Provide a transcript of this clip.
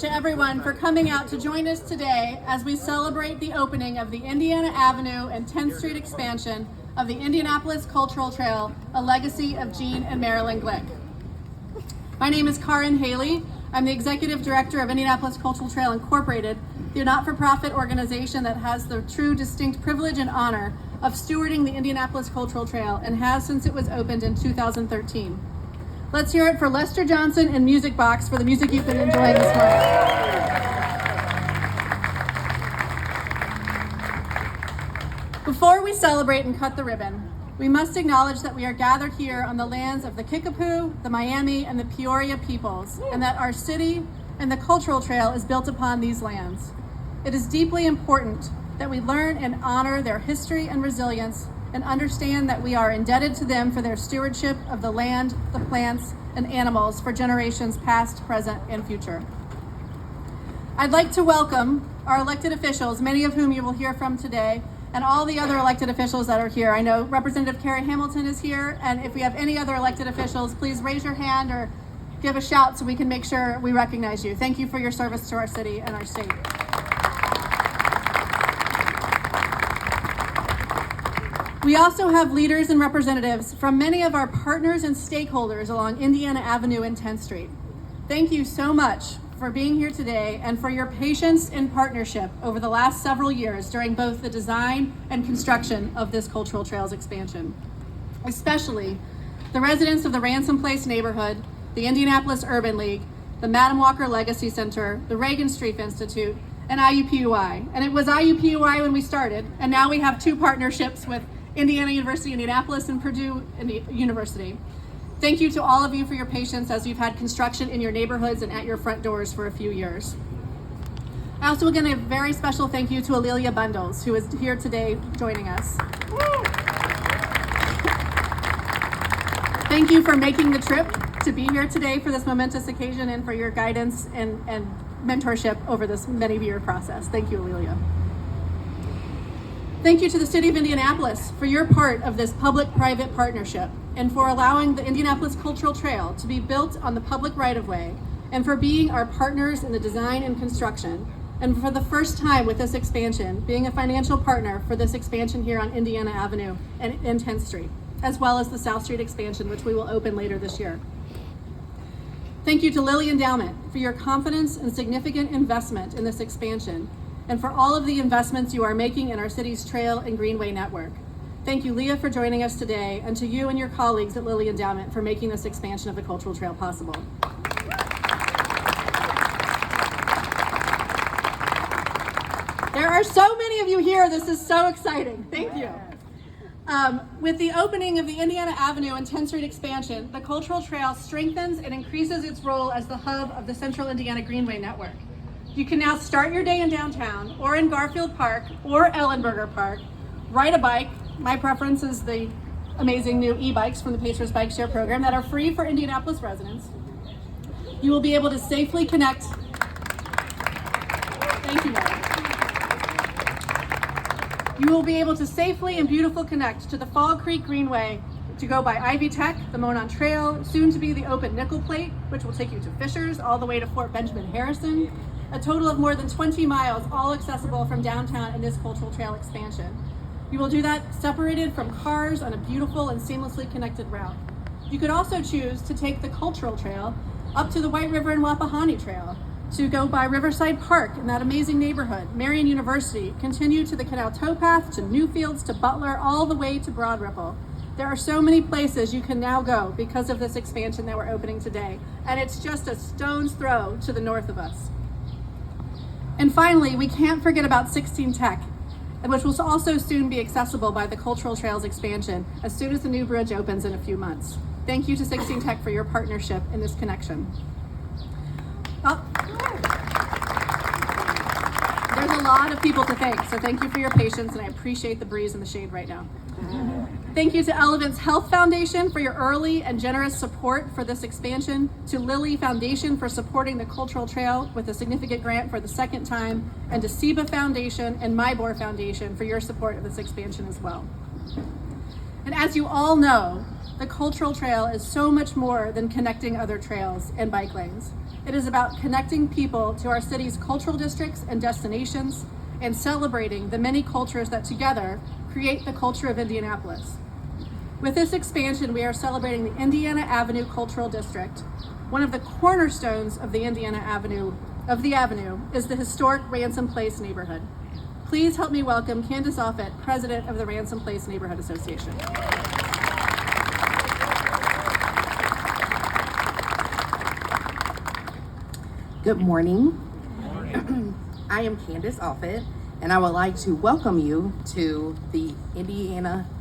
to everyone for coming out to join us today as we celebrate the opening of the Indiana Avenue and 10th Street expansion of the Indianapolis Cultural Trail, a legacy of Gene and Marilyn Glick. My name is Karin Haley. I'm the Executive Director of Indianapolis Cultural Trail Incorporated, the not-for-profit organization that has the true distinct privilege and honor of stewarding the Indianapolis Cultural Trail and has since it was opened in 2013. Let's hear it for Lester Johnson and Music Box for the music you've been enjoying this morning. Before we celebrate and cut the ribbon, we must acknowledge that we are gathered here on the lands of the Kickapoo, the Miami, and the Peoria peoples, and that our city and the Cultural Trail is built upon these lands. It is deeply important that we learn and honor their history and resilience and understand that we are indebted to them for their stewardship of the land, the plants, and animals for generations past, present, and future. I'd like to welcome our elected officials, many of whom you will hear from today, and all the other elected officials that are here. I know Representative Carrie Hamilton is here, and if we have any other elected officials, please raise your hand or give a shout so we can make sure we recognize you. Thank you for your service to our city and our state. We also have leaders and representatives from many of our partners and stakeholders along Indiana Avenue and 10th Street. Thank you so much for being here today and for your patience and partnership over the last several years during both the design and construction of this Cultural Trails expansion. Especially the residents of the Ransom Place neighborhood, the Indianapolis Urban League, the Madam Walker Legacy Center, the Reagan Street Institute, and IUPUI. And it was IUPUI when we started, and now we have two partnerships with Indiana University, Indianapolis, and Purdue University. Thank you to all of you for your patience as you've had construction in your neighborhoods and at your front doors for a few years. I also want to give a very special thank you to Alelia Bundles, who is here today joining us. Thank you for making the trip to be here today for this momentous occasion and for your guidance and mentorship over this many-year process. Thank you, Alelia. Thank you to the City of Indianapolis for your part of this public-private partnership and for allowing the Indianapolis Cultural Trail to be built on the public right-of-way and for being our partners in the design and construction and for the first time with this expansion, being a financial partner for this expansion here on Indiana Avenue and 10th Street, as well as the South Street expansion, which we will open later this year. Thank you to Lilly Endowment for your confidence and significant investment in this expansion and for all of the investments you are making in our city's trail and greenway network. Thank you, Leah, for joining us today, and to you and your colleagues at Lilly Endowment for making this expansion of the Cultural Trail possible. There are so many of you here. This is so exciting. Thank you. With the opening of the Indiana Avenue and 10th Street expansion, the Cultural Trail strengthens and increases its role as the hub of the Central Indiana Greenway Network. You can now start your day in downtown or in Garfield Park or Ellenberger Park, ride a bike. My preference is the amazing new e-bikes from the Patriots Bike Share program that are free for Indianapolis residents. You will be able to safely connect. Thank you, Marilyn. You will be able to safely and beautiful connect to the Fall Creek Greenway to go by Ivy Tech, the Monon Trail, soon to be the open Nickel Plate, which will take you to Fishers, all the way to Fort Benjamin Harrison. A total of more than 20 miles, all accessible from downtown in this Cultural Trail expansion. You will do that separated from cars on a beautiful and seamlessly connected route. You could also choose to take the Cultural Trail up to the White River and Wapahani Trail, to go by Riverside Park in that amazing neighborhood, Marion University, continue to the Canal Towpath, to Newfields, to Butler, all the way to Broad Ripple. There are so many places you can now go because of this expansion that we're opening today, and it's just a stone's throw to the north of us. And finally, we can't forget about 16 Tech, which will also soon be accessible by the Cultural Trails expansion as soon as the new bridge opens in a few months. Thank you to 16 Tech for your partnership in this connection. There's a lot of people to thank, so thank you for your patience, and I appreciate the breeze and the shade right now. Thank you to Elevance Health Foundation for your early and generous support for this expansion, to Lilly Foundation for supporting the Cultural Trail with a significant grant for the second time, and to SEBA Foundation and Mybor Foundation for your support of this expansion as well. And as you all know, the Cultural Trail is so much more than connecting other trails and bike lanes. It is about connecting people to our city's cultural districts and destinations and celebrating the many cultures that together create the culture of Indianapolis. With this expansion, we are celebrating the Indiana Avenue Cultural District. One of the cornerstones of the Avenue is the historic Ransom Place neighborhood. Please help me welcome Candace Offit, President of the Ransom Place Neighborhood Association. Good morning. I am Candace Offit, and I would like to welcome you to the Indiana